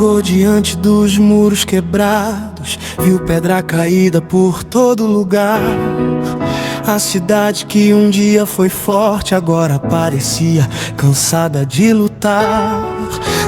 chegou diante dos muros quebrados, viu pedra caída por todo lugar. A cidade que um dia foi forte agora parecia cansada de lutar.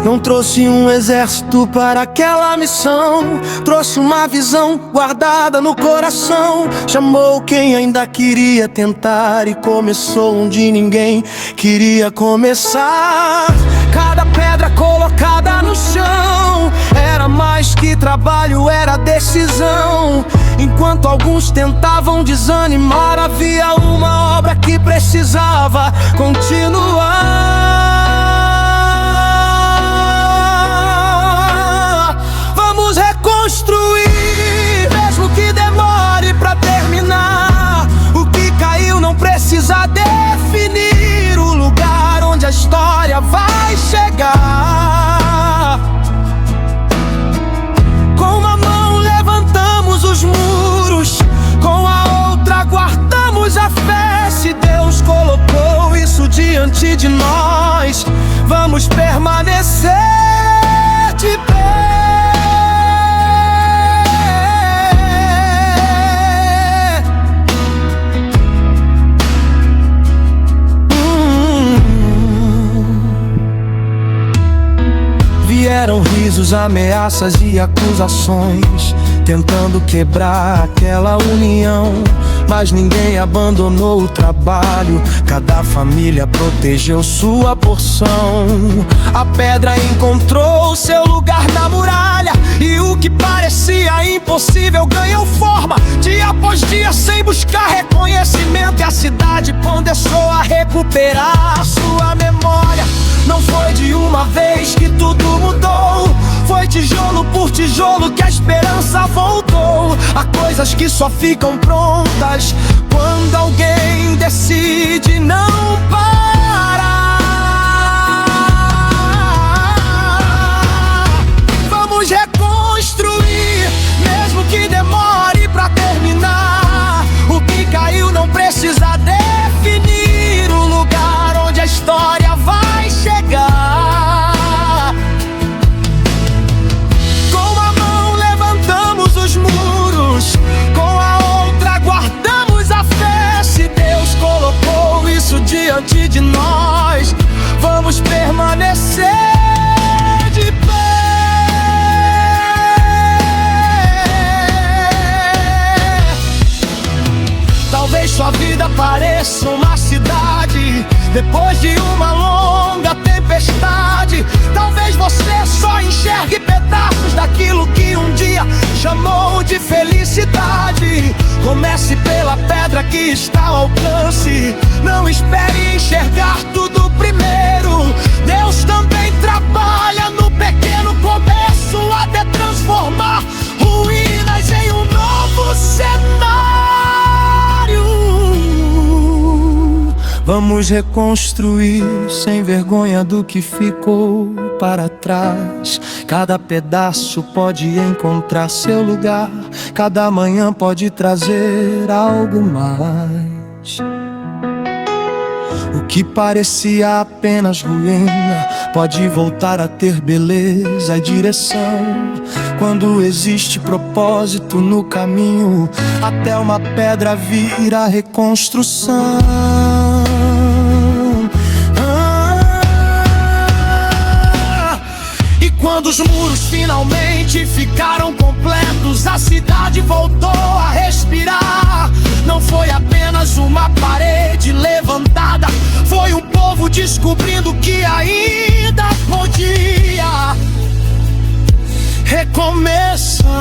Não trouxe um exército para aquela missão, trouxe uma visão guardada no coração. Chamou quem ainda queria tentar e começou onde ninguém queria começar. Cada pedra colocada no chão era mais que trabalho, era decisão. Enquanto alguns tentavam desanimar, havia uma obra que precisava continuar. Vamos reconstruir, mesmo que demore pra terminar. O que caiu não precisa definir o lugar onde a história vai chegar. Com uma mão levantamos os muros, com a outra guardamos a fé. Se Deus colocou isso diante de nós, vamos permanecer de pé. Vieram risos, ameaças e acusações, tentando quebrar aquela união. Mas ninguém abandonou o trabalho, cada família protegeu sua porção. A pedra encontrou seu lugar na muralha, e o que parecia impossível ganhou forma. Dia após dia sem buscar reconhecimento, e a cidade começou a recuperar a sua memória. Não foi de uma vez que tudo mudou, foi tijolo por tijolo que a esperança voltou. Há coisas que só ficam prontas quando alguém decide não parar. Vamos reconstruir, mesmo que demore pra terminar. O que caiu não precisa definir o lugar onde a história vai chegar. Com uma mão levantamos os muros, com a outra guardamos a fé. Se Deus colocou isso diante de nós, vamos permanecer de pé. Talvez sua vida pareça uma cidade depois de uma longa tempestade. Talvez você só enxergue pedaços daquilo que um dia chamou de felicidade. Comece pela pedra que está ao alcance, não espere enxergar tudo primeiro. Deus também trabalha no pequeno começo, até transformar ruínas em um novo cenário. Vamos reconstruir sem vergonha do que ficou para trás. Cada pedaço pode encontrar seu lugar, cada manhã pode trazer algo mais. O que parecia apenas ruína pode voltar a ter beleza e direção. Quando existe propósito no caminho, até uma pedra vira reconstrução. E quando os muros finalmente ficaram completos, a cidade voltou a respirar. Não foi apenas uma parede levantada, foi um povo descobrindo que ainda podia recomeçar.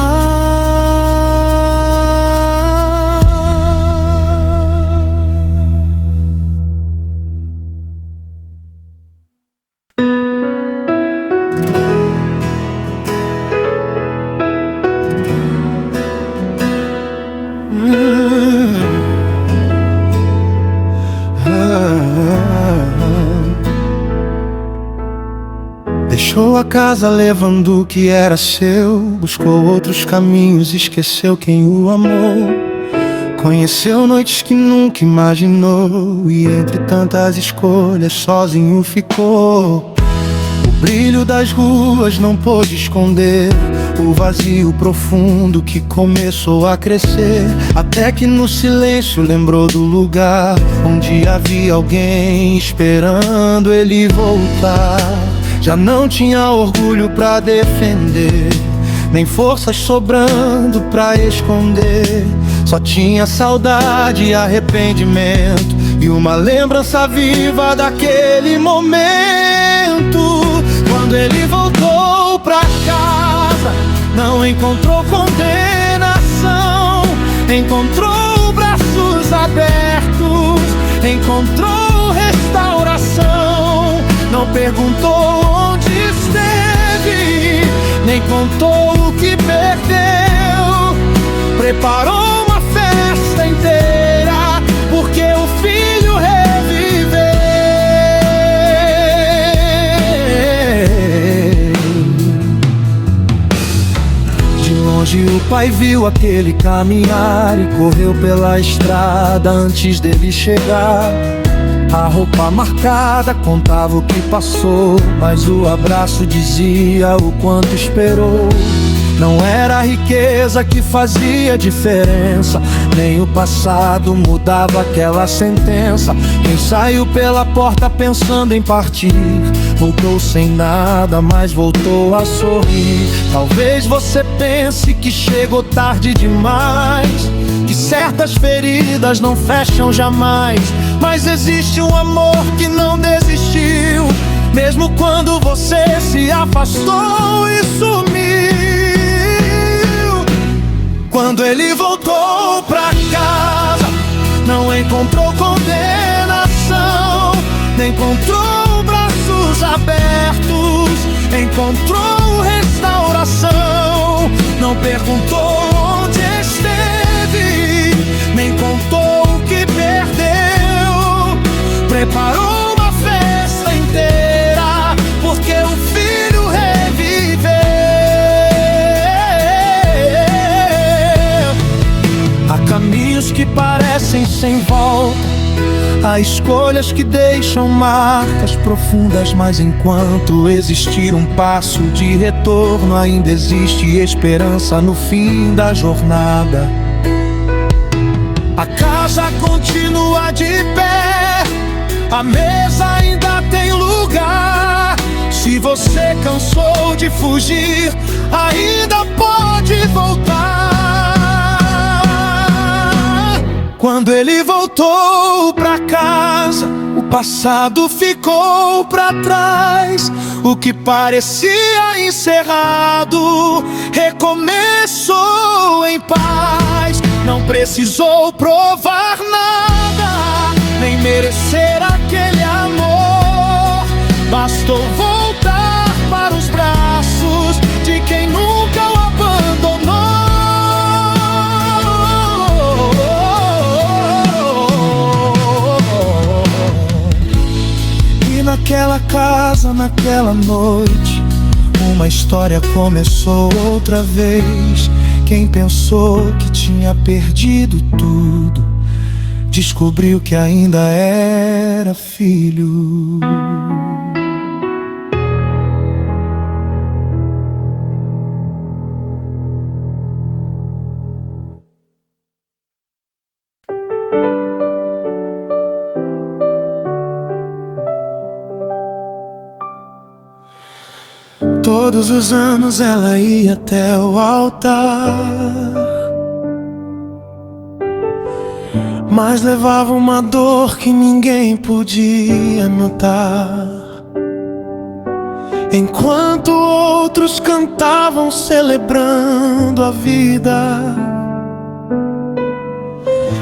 Deixou a casa levando o que era seu, buscou outros caminhos, esqueceu quem o amou. Conheceu noites que nunca imaginou, e entre tantas escolhas sozinho ficou. O brilho das ruas não pôde esconder o vazio profundo que começou a crescer, até que no silêncio lembrou do lugar onde havia alguém esperando ele voltar. Já não tinha orgulho pra defender, nem forças sobrando pra esconder. Só tinha saudade e arrependimento, e uma lembrança viva daquele momento. Quando ele voltou pra casa, não encontrou condenação, encontrou braços abertos, encontrou restauração. Não perguntou onde esteve, nem contou o que perdeu. Preparou uma festa inteira, porque o filho reviveu. De longe o pai viu aquele caminhar e correu pela estrada antes dele chegar. A roupa marcada contava o que passou, mas o abraço dizia o quanto esperou. Não era a riqueza que fazia diferença, nem o passado mudava aquela sentença. Quem saiu pela porta pensando em partir, voltou sem nada, mas voltou a sorrir. Talvez você pense que chegou tarde demais, que certas feridas não fecham jamais, mas existe um amor que não desistiu, mesmo quando você se afastou e sumiu. Quando ele voltou pra casa, não encontrou condenação, nem encontrou braços abertos, encontrou restauração. Não perguntou onde esteve, nem contou o que perdeu. Preparou uma festa inteira, porque o filho reviveu. Há caminhos que parecem sem volta, há escolhas que deixam marcas profundas, mas enquanto existir um passo de retorno, ainda existe esperança no fim da jornada. A casa continua de pé, a mesa ainda tem lugar. Se você cansou de fugir, ainda pode voltar. Quando ele voltou pra casa, o passado ficou pra trás. O que parecia encerrado recomeçou em paz. Não precisou provar nada, nem merecer aquele amor. Bastou voltar para os braços de quem nunca o abandonou. E naquela casa, naquela noite, uma história começou outra vez. Quem pensou que tinha perdido tudo, descobriu que ainda era filho. Todos os anos ela ia até o altar, mas levava uma dor que ninguém podia notar. Enquanto outros cantavam celebrando a vida,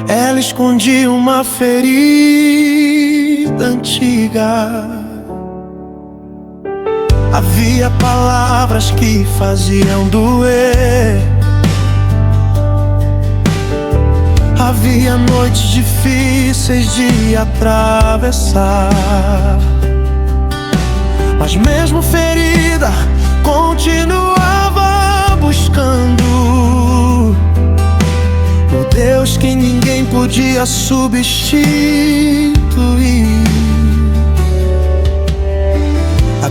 ela escondia uma ferida antiga. Havia palavras que faziam doer, havia noites difíceis de atravessar, mas mesmo ferida, continuava buscando o Deus que ninguém podia substituir.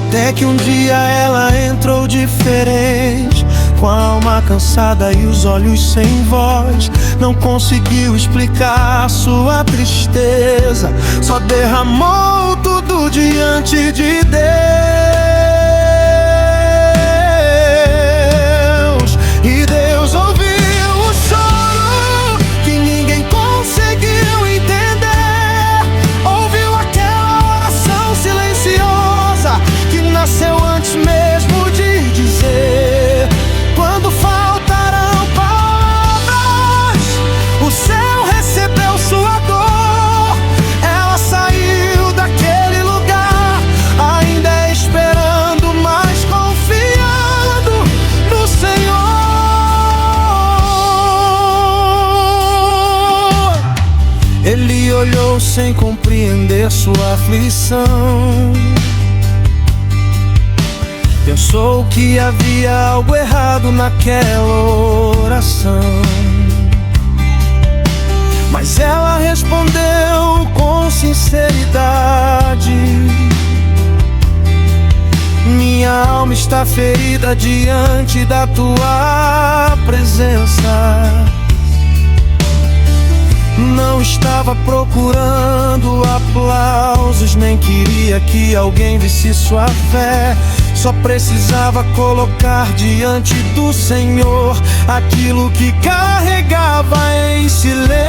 Até que um dia ela entrou diferente, com a alma cansada e os olhos sem voz. Não conseguiu explicar sua tristeza, só derramou tudo diante de Deus. E Deus ouviu o choro que ninguém conseguiu entender. Ouviu aquela oração silenciosa que nasceu antes mesmo de dizer. Quando faltaram palavras, o céu recebeu sua dor. Ela saiu daquele lugar, ainda esperando, mas confiando no Senhor. Ele olhou sem compreender sua aflição. Pensou que havia algo errado naquela oração, mas ela respondeu com sinceridade: minha alma está ferida diante da tua presença. Não estava procurando aplausos, nem queria que alguém visse sua fé. Só precisava colocar diante do Senhor aquilo que carregava em silêncio.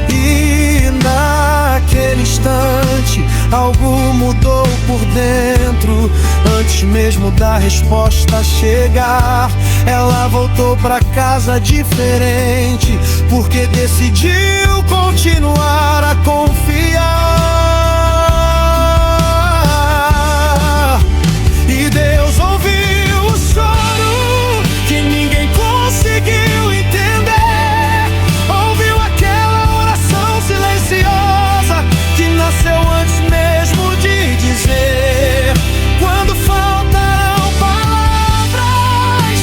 E naquele instante algo mudou por dentro. Antes mesmo da resposta chegar, ela voltou pra casa diferente, porque decidiu continuar a confiar. E Deus ouviu o choro que ninguém conseguiu entender. Ouviu aquela oração silenciosa que nasceu antes mesmo de dizer. Quando faltaram palavras,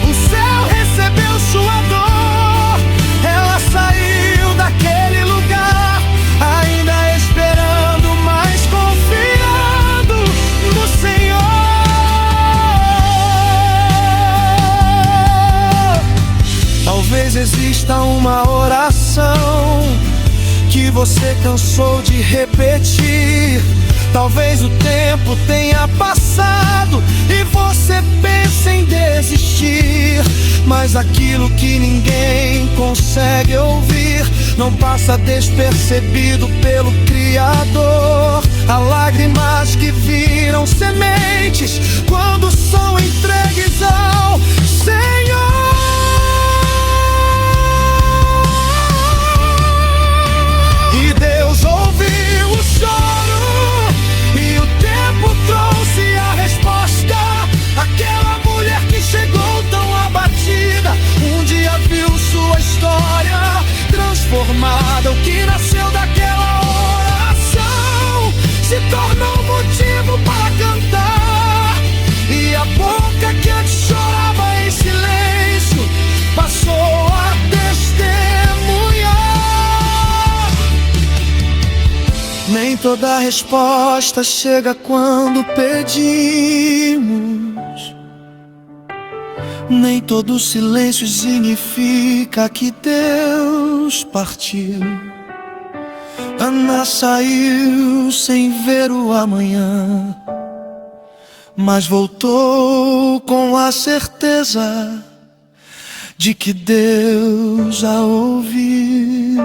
o céu recebeu sua dor. Ela saiu daquele lugar, ainda esperando, mas confiando no Senhor. Talvez exista uma oração que você cansou de repetir. Talvez o tempo tenha passado e você pensa em desistir, mas aquilo que ninguém consegue ouvir não passa despercebido pelo Criador. Há lágrimas que viram sementes quando são entregues ao Senhor. E Deus ouviu o choro, e o tempo trouxe a resposta. Aquela mulher que chegou tão abatida, um dia viu sua história transformada. O que nasceu daquela oração se tornou motivo para cantar. E a boca que antes chorava em silêncio passou a testemunhar. Nem toda resposta chega quando pedimos, nem todo silêncio significa que Deus partiu. Ana saiu sem ver o amanhã, mas voltou com a certeza de que Deus a ouviu.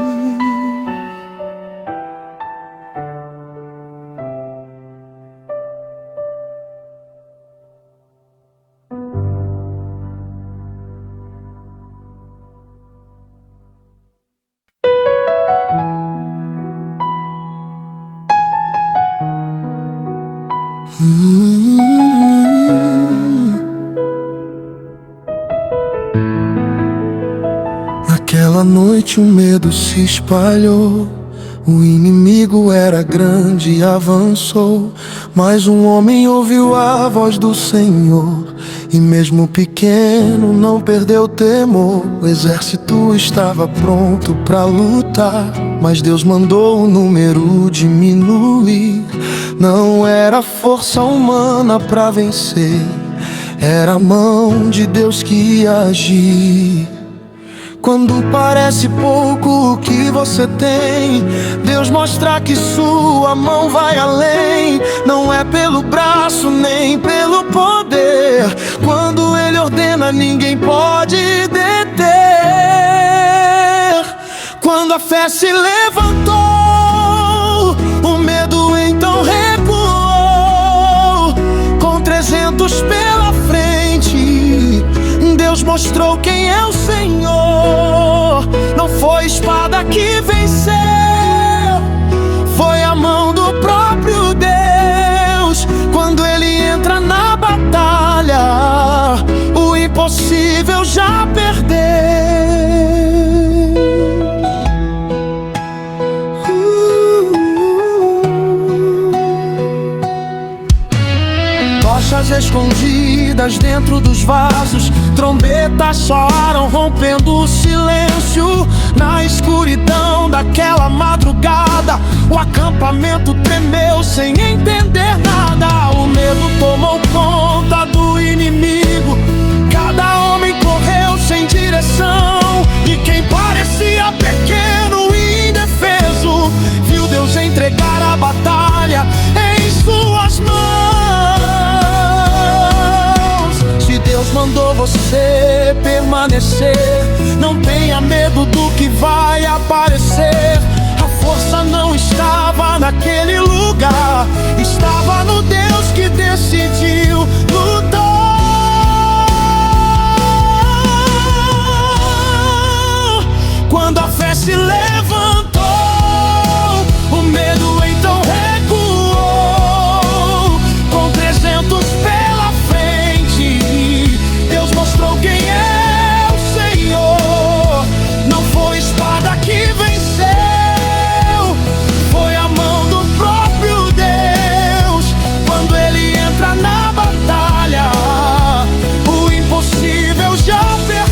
Naquela noite o medo se espalhou, O inimigo era grande e avançou, mas um homem ouviu a voz do Senhor, e mesmo pequeno não perdeu temor. O exército estava pronto para lutar, mas Deus mandou o número diminuir. Não era força humana para vencer, era a mão de Deus que ia agir. Quando parece pouco o que você tem, Deus mostra que sua mão vai além. Não é pelo braço nem pelo poder, quando Ele ordena ninguém pode deter. Quando a fé se levantou, o medo então recuou. Com 300 pela frente, Deus mostrou quem é o Senhor. Não foi espada que venceu, foi a mão do próprio Deus. Quando Ele entra na batalha, o impossível já perdeu. Tochas escondidas dentro dos vasos, trombetas soaram rompendo o silêncio. Na escuridão daquela madrugada, o acampamento tremeu sem entender nada. O medo tomou conta do inimigo, cada homem correu sem direção, e quem parecia pequeno e indefeso viu Deus entregar a batalha em suas mãos. Se Deus mandou você permanecer, não tenha medo do que vai aparecer. A força não estava naquele lugar, estava no Deus que decidiu lutar. Quando a fé se levantou, o medo então recuou. Com 300 pela frente, Deus mostrou quem é o Senhor. Não foi espada que venceu, foi a mão do próprio Deus. Quando Ele entra na batalha, o impossível já perdeu.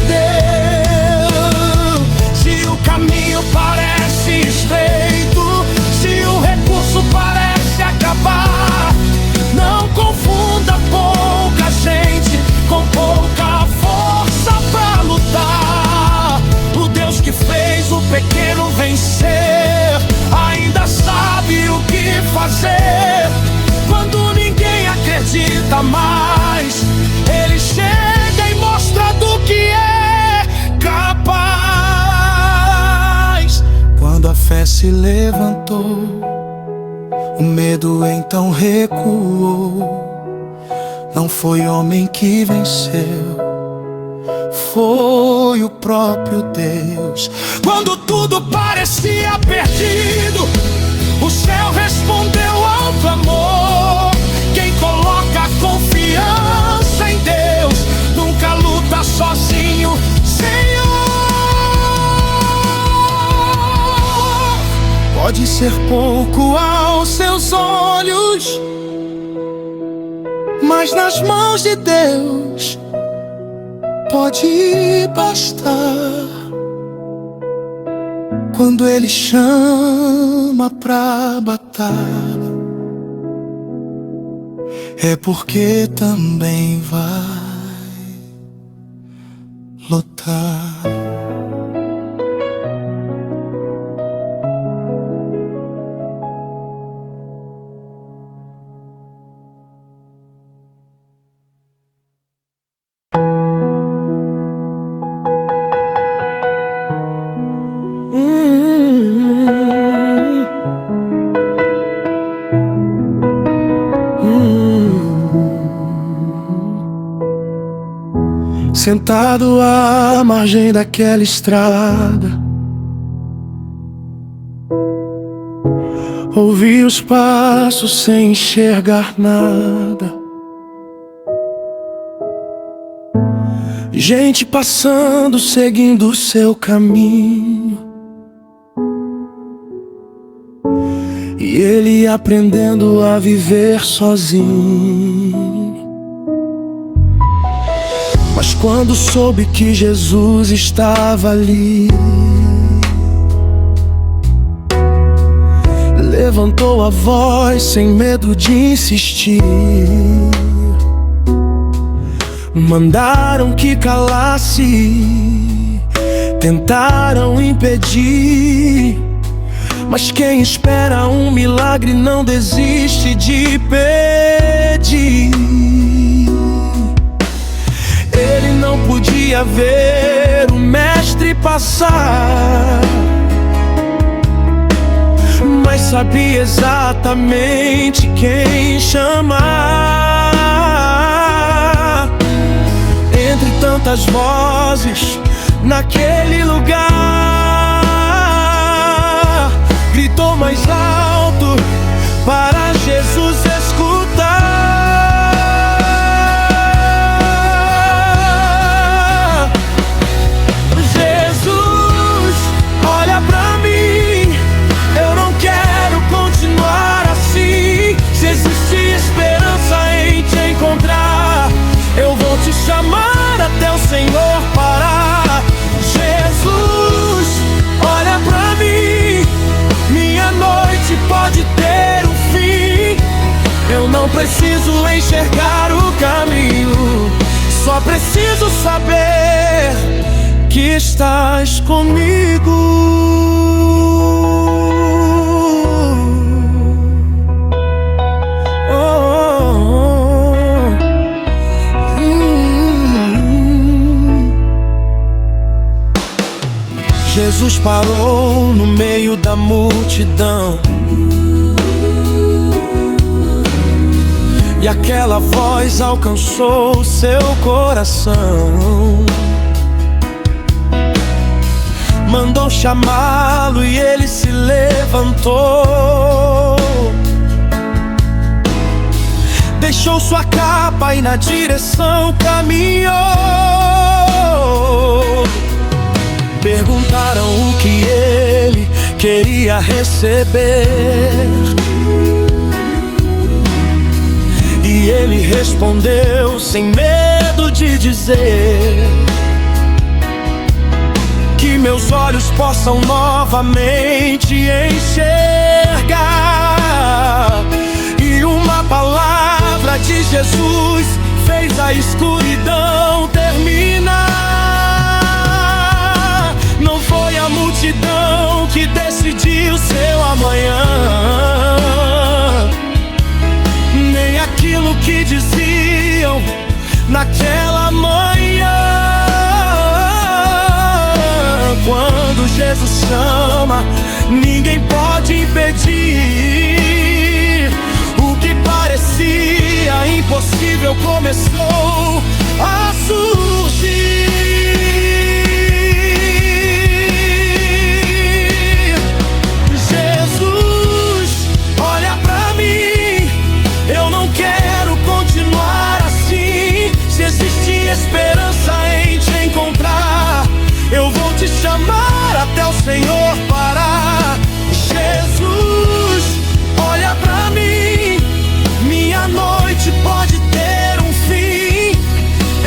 Se o caminho parece estreito, se o recurso parece acabar, não confunda pouca gente com pouca força pra lutar. O Deus que fez o pequeno vencer ainda sabe o que fazer. Quando ninguém acredita mais, Ele chega e mostra do que é capaz. Quando a fé se levantou, o medo então recuou. Não foi homem que venceu, foi o próprio Deus. Quando tudo parecia perdido, o céu respondeu ao clamor. Quem coloca confiança em Deus nunca luta sozinho, Senhor. Pode ser pouco aos seus olhos, mas nas mãos de Deus pode bastar. Quando Ele chama pra batalha, é porque também vai lutar. Sentado à margem daquela estrada, ouvi os passos sem enxergar nada. Gente passando, seguindo o seu caminho. e ele aprendendo a viver sozinho. Mas quando soube que Jesus estava ali, levantou a voz sem medo de insistir. Mandaram que calasse, tentaram impedir, mas quem espera um milagre não desiste de pedir. Ele não podia ver o mestre passar, mas sabia exatamente quem chamar. Entre tantas vozes naquele lugar, gritou mais alto para Jesus escutar. Jesus, olha pra mim, eu não quero continuar assim. Se existe esperança em te encontrar, eu vou te chamar até o Senhor parar. Jesus, olha pra mim, minha noite pode ter um fim. Eu não preciso enxergar o caminho, só preciso saber que estás comigo. Jesus parou no meio da multidão, e aquela voz alcançou seu coração. Mandou chamá-lo e ele se levantou. Deixou sua capa e na direção caminhou. Perguntaram o que ele queria receber, e ele respondeu sem medo de dizer: que meus olhos possam novamente enxergar. E uma palavra de Jesus fez a escuridão terminar. Não foi a multidão que decidiu seu amanhã, nem aquilo que diziam naquela manhã. Quando Jesus chama, ninguém pode impedir. O que parecia impossível começou a surgir. Jesus, olha pra mim, eu não quero continuar assim. Se existe esperança em te encontrar, eu vou te chamar até o Senhor parar. Jesus, olha pra mim, minha noite pode ter um fim.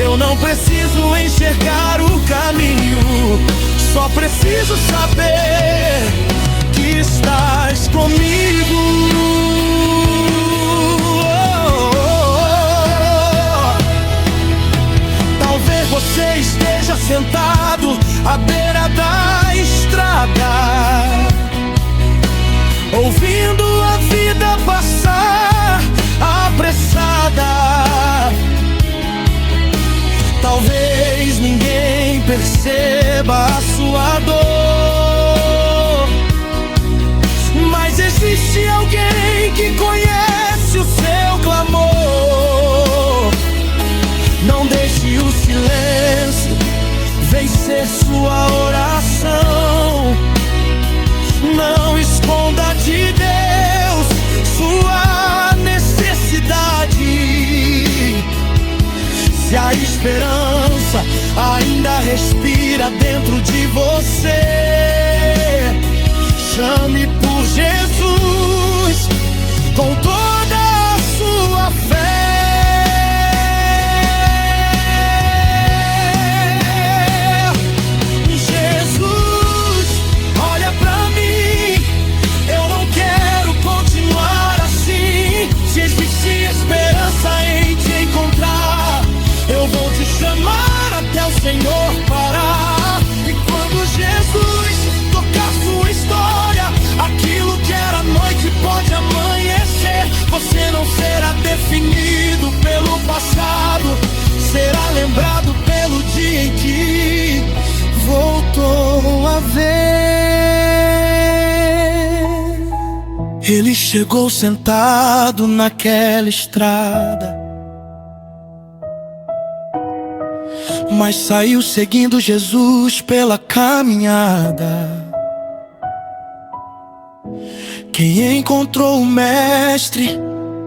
Eu não preciso enxergar o caminho, só preciso saber que estás comigo. Talvez você esteja sentado à beira da estrada, ouvindo a vida passar apressada. Talvez ninguém perceba a sua dor, mas existe alguém que conhece o seu clamor. Não deixe o silêncio vencer sua oração. Não esconda de Deus sua necessidade. Se a esperança ainda respira dentro de você, chame por Jesus com toda a sua fé. Jesus, olha pra mim, eu não quero continuar assim. Se existe esperança em te encontrar, eu vou te chamar até o Senhor parar. E quando Jesus tocar sua história, aquilo que era noite pode amanhecer. Você não será definido pelo passado, será lembrado pelo dia em que voltou a ver. Ele chegou sentado naquela estrada, mas saiu seguindo Jesus pela caminhada. Quem encontrou o mestre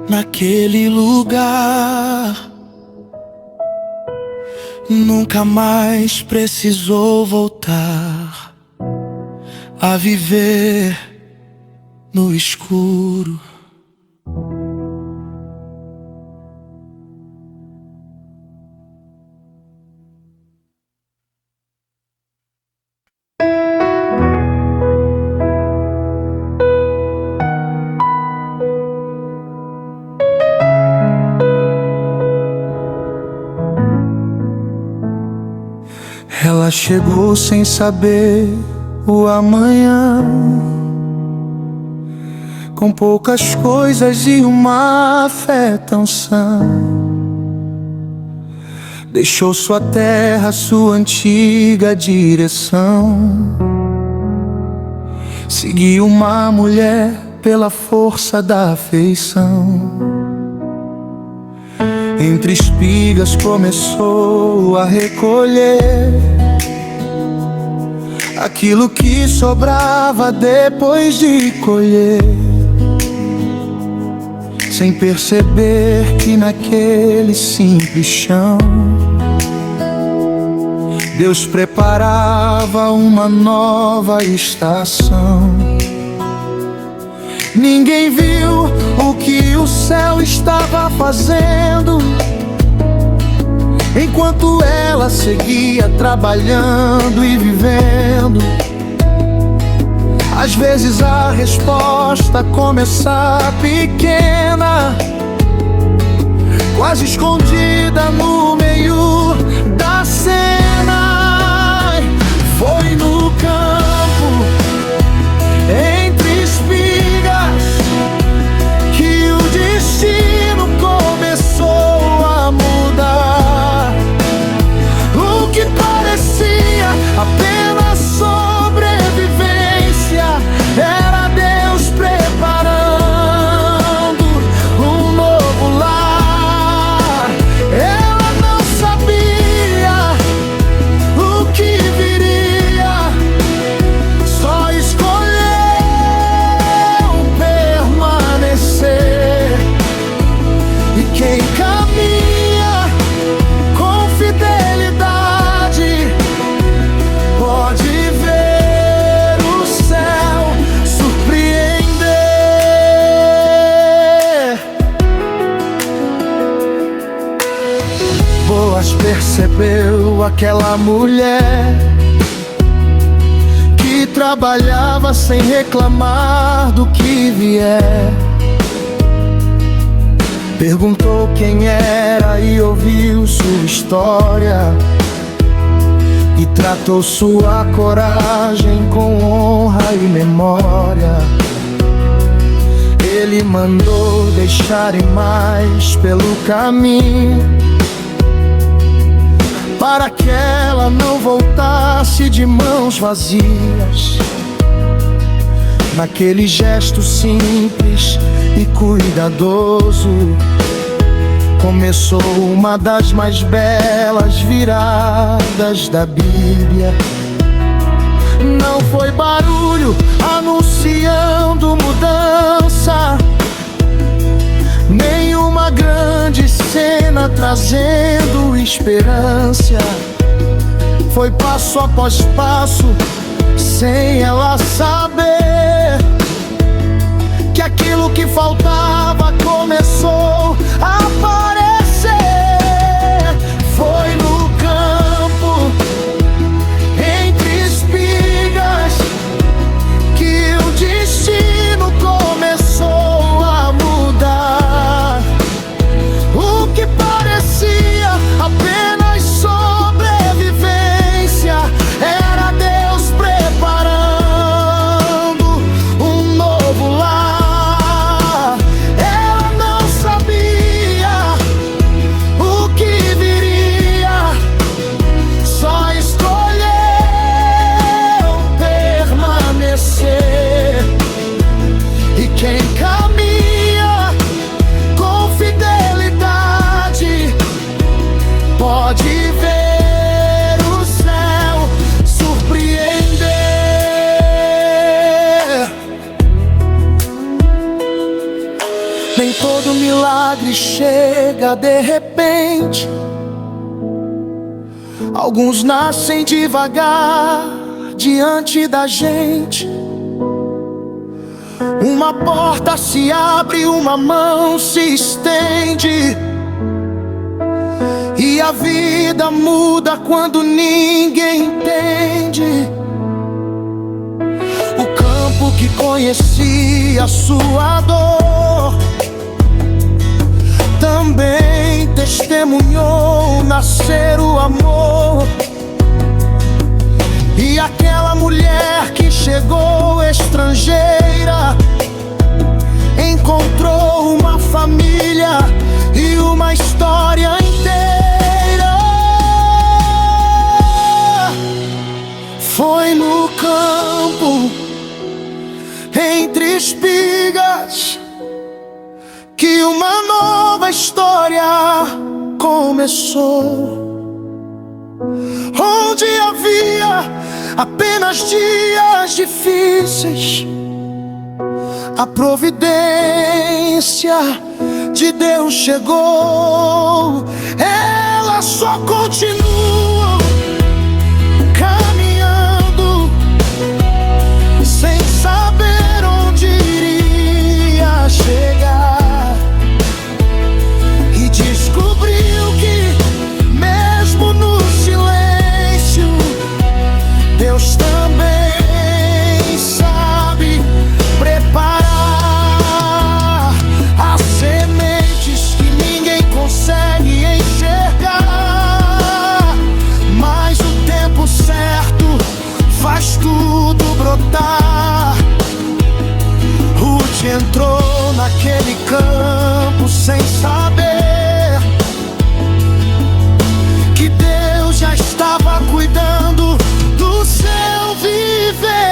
naquele lugar nunca mais precisou voltar a viver no escuro. Ela chegou sem saber o amanhã, com poucas coisas e uma fé tão sã. Deixou sua terra, sua antiga direção, seguiu uma mulher pela força da afeição. Entre espigas começou a recolher aquilo que sobrava depois de colher, sem perceber que naquele simples chão Deus preparava uma nova estação. Ninguém viu o que o céu estava fazendo, enquanto ela seguia trabalhando e vivendo. Às vezes a resposta começa pequena, quase escondida no meio da cena. Foi no campo, entre espigas, que o destino começou a mudar. O que parecia apenas sobrevivência era Deus preparando um novo lar. Ela não sabia o que viria, só escolheu permanecer. E quem caminha com fidelidade pode ver o céu surpreender. Boaz percebeu aquela mulher que trabalhava sem reclamar do que vier. Perguntou quem era e ouviu sua história, e tratou sua coragem com honra e memória. Ele mandou deixarem mais pelo caminho, para que ela não voltasse de mãos vazias. Naquele gesto simples e cuidadoso, começou uma das mais belas viradas da Bíblia. Não foi barulho anunciando mudança, nem uma grande cena trazendo esperança. Foi passo após passo, sem ela saber, que aquilo que faltava começou a aparecer. Foi no campo, entre espigas, que o destino começou a mudar. O que parecia apenas sobrevivência era Deus preparando um novo lar. Ela não sabia o que viria, só escolheu permanecer. E quem caminha com fidelidade pode ver o céu surpreender. Nem todo milagre chega de repente. Alguns nascem devagar diante da gente. Uma porta se abre, uma mão se estende, e a vida muda quando ninguém entende. O campo que conhecia sua dor também testemunhou nascer o amor. E aquela mulher que chegou estrangeira encontrou uma família e uma história inteira. Foi no campo, entre espigas, que uma nova história começou. Onde havia apenas dias difíceis, a providência de Deus chegou. Ela só continua caminhando, sem saber onde iria chegar, e descobriu que mesmo no silêncio Deus também sabe preparar as sementes que ninguém consegue enxergar. Mas o tempo certo faz tudo brotar. Ruth entrou naquele campo sem saber que Deus já estava cuidando do seu viver.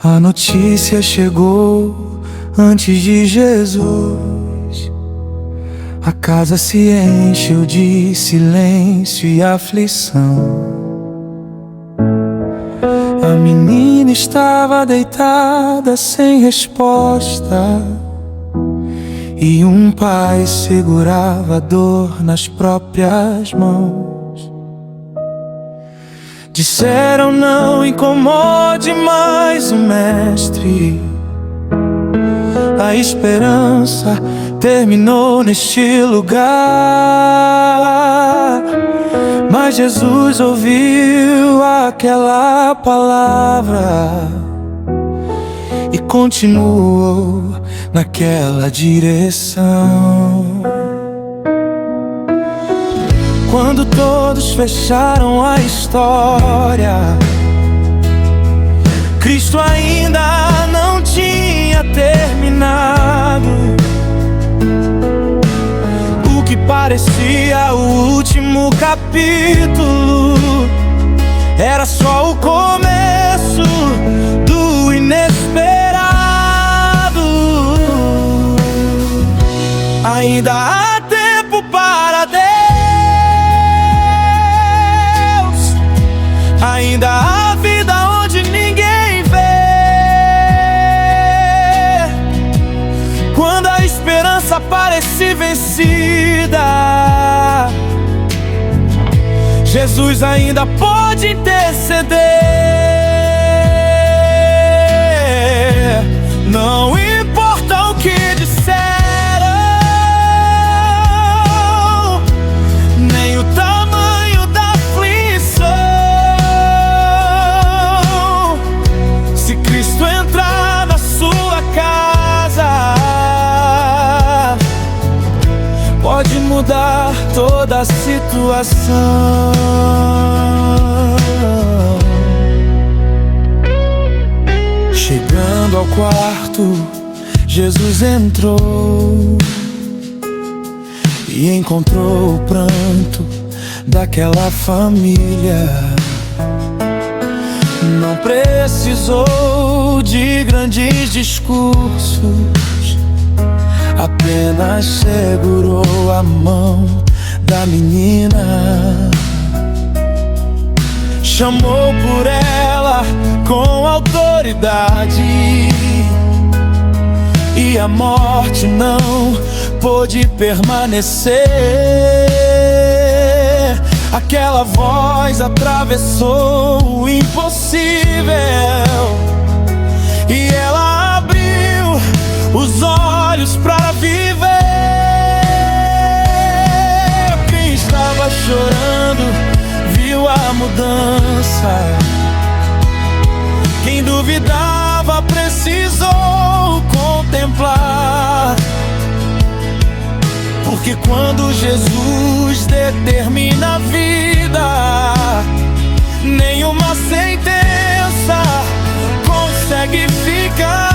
A notícia chegou antes de Jesus. A casa se encheu de silêncio e aflição. A menina estava deitada sem resposta, e um pai segurava a dor nas próprias mãos. Disseram: não incomode mais o mestre. A esperança terminou neste lugar. Mas Jesus ouviu aquela palavra e continuou naquela direção. Quando todos fecharam a história, Cristo ainda não tinha terminado. O que parecia o último capítulo era só o começo do inesperado. Ainda Ainda há vida onde ninguém vê. Quando a esperança parece vencida, Jesus ainda pode interceder. Não importa o que disseram, nem o tamanho da aflição. Se Cristo entrar na sua casa, pode mudar toda a situação. Chegando ao quarto, Jesus entrou e encontrou o pranto daquela família. Não precisou de grandes discursos, apenas segurou a mão da menina, chamou por ela com autoridade, e a morte não pôde permanecer. Aquela voz atravessou o impossível e ela abriu os olhos para viver. Quem estava chorando viu a mudança, quem duvidava precisou contemplar. Porque quando Jesus determina a vida, nenhuma sentença consegue ficar.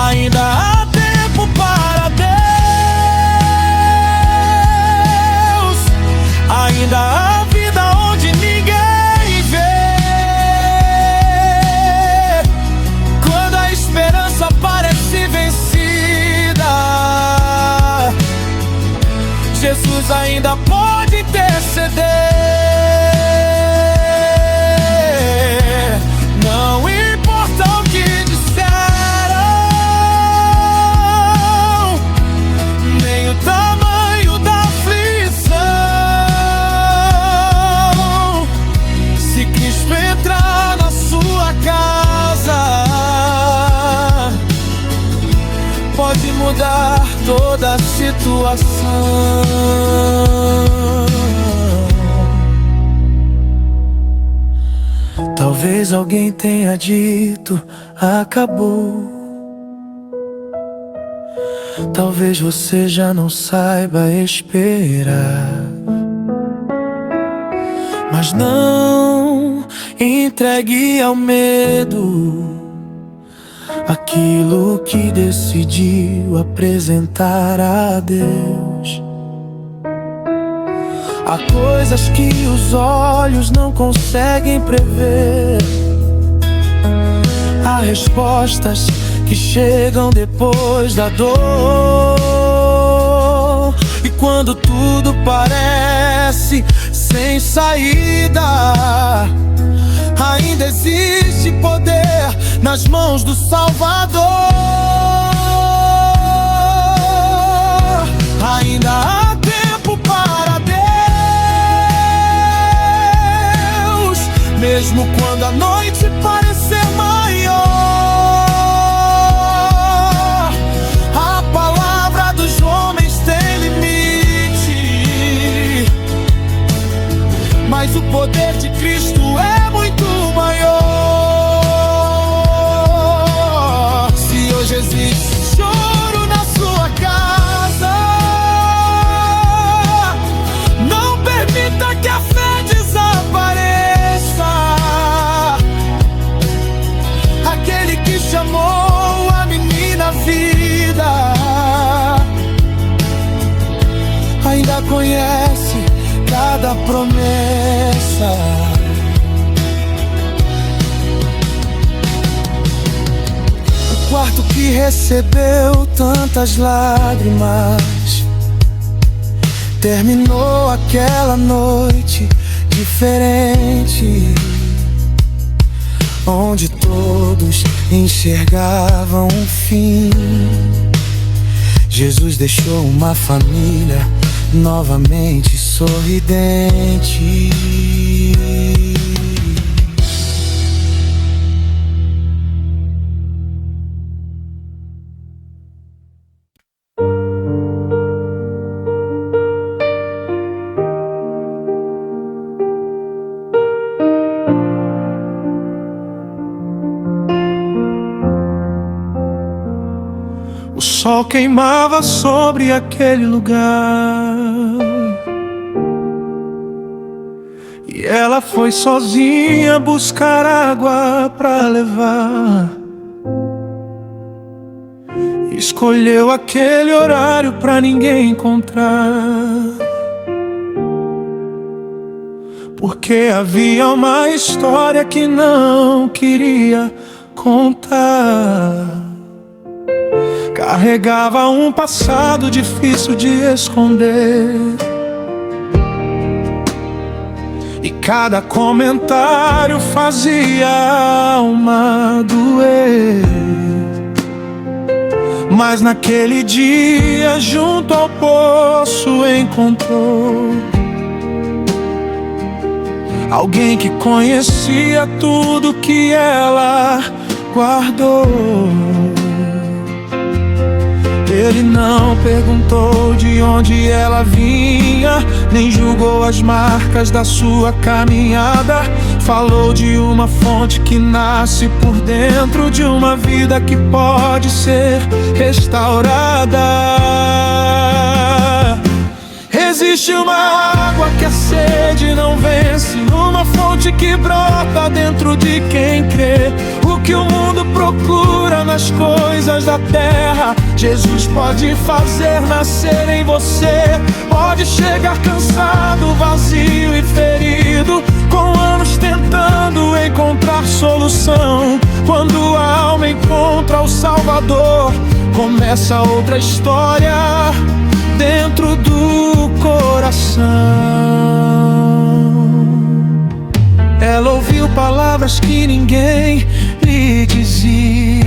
Ainda há tempo para Deus, ainda há vida onde ninguém vê. Quando a esperança parece vencida, Jesus ainda pode interceder. Não importa o que disseram, nem o tamanho da aflição. Se Cristo entrar na sua casa, pode mudar toda a situação. Talvez alguém tenha dito: acabou. Talvez você já não saiba esperar, mas não entregue ao medo aquilo que decidiu apresentar a Deus. Há coisas que os olhos não conseguem prever, há respostas que chegam depois da dor. E quando tudo parece sem saída, ainda existe poder nas mãos do Salvador. Ainda há tempo para Deus, mesmo quando a noite parecer maior. A palavra dos homens tem limite, mas o poder de Cristo é muito maior. Se hoje existe choro na sua casa, não permita que a fé desapareça. Aquele que chamou a menina vida ainda conhece cada promessa. O quarto que recebeu tantas lágrimas terminou aquela noite diferente, onde todos enxergavam um fim. Jesus deixou uma família novamente sorridente. O sol queimava sobre aquele lugar, e ela foi sozinha buscar água pra levar. Escolheu aquele horário pra ninguém encontrar, porque havia uma história que não queria contar. Carregava um passado difícil de esconder, e cada comentário fazia a alma doer. Mas naquele dia, junto ao poço, encontrou alguém que conhecia tudo que ela guardou. Ele não perguntou de onde ela vinha, nem julgou as marcas da sua caminhada. Falou de uma fonte que nasce por dentro, de uma vida que pode ser restaurada. Existe uma água que a sede não vence, uma fonte que brota dentro de quem crê. O que o mundo procura nas coisas da terra, Jesus pode fazer nascer em você. Pode chegar cansado, vazio e ferido, com anos tentando encontrar solução. Quando a alma encontra o Salvador, começa outra história dentro do coração. Ela ouviu palavras que ninguém lhe dizia,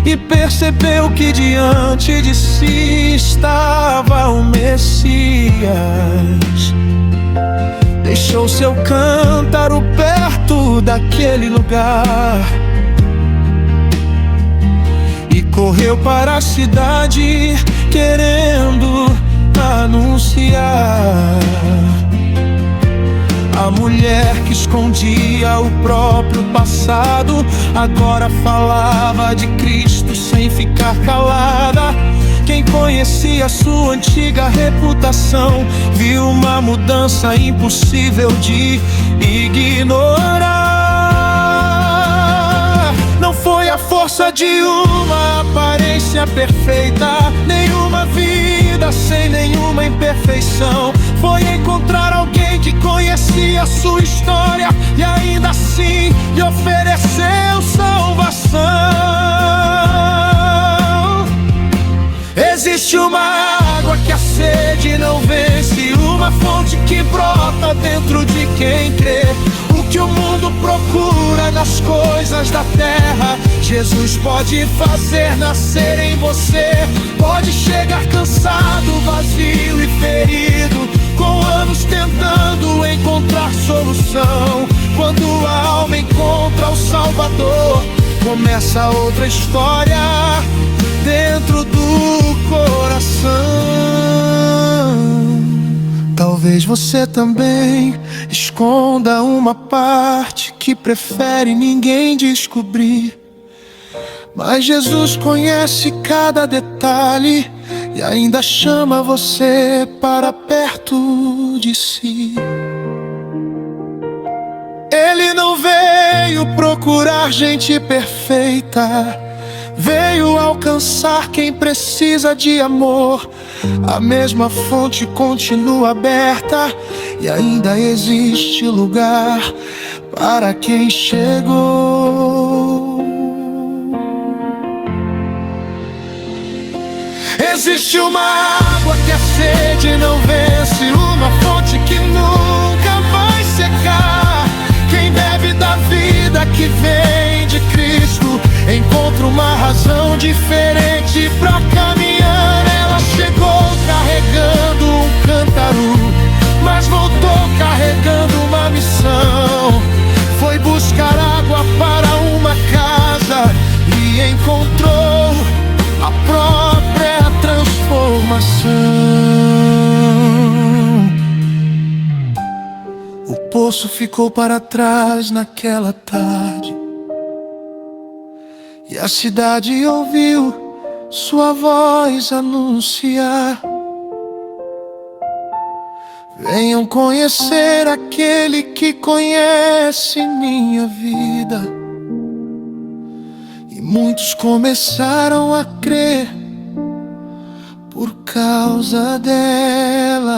e percebeu que diante de si estava o Messias. Deixou seu cântaro perto daquele lugar e correu para a cidade querendo anunciar. A mulher que escondia o próprio passado agora falava de Cristo sem ficar calada. Quem conhecia sua antiga reputação viu uma mudança impossível de ignorar. Não foi a força de uma aparência perfeita, nenhuma vida sem nenhuma imperfeição. Foi encontrar alguém que conhecia sua história e ainda assim lhe ofereceu salvação. Existe uma água que a sede não vence, uma fonte que brota dentro de quem crê. O que o mundo procura nas coisas da terra, Jesus pode fazer nascer em você. Pode chegar cansado, vazio e ferido, com anos tentando encontrar solução. Quando a alma encontra o Salvador, começa outra história dentro do coração. Talvez você também esconda uma parte que prefere ninguém descobrir, mas Jesus conhece cada detalhe e ainda chama você para perto de si. Ele não veio procurar gente perfeita, veio alcançar quem precisa de amor. A mesma fonte continua aberta e ainda existe lugar para quem chegou. Existe uma água água que a sede não vence, uma fonte que nunca vai secar. Quem bebe da vida que vem de Cristo encontra uma razão diferente pra caminhar. Ela chegou carregando um cântaro, mas voltou carregando uma missão. Foi buscar água para uma casa e encontrou a própria transformação. O poço ficou para trás naquela tarde, e a cidade ouviu sua voz anunciar: venham conhecer aquele que conhece minha vida. E muitos começaram a crer por causa dela.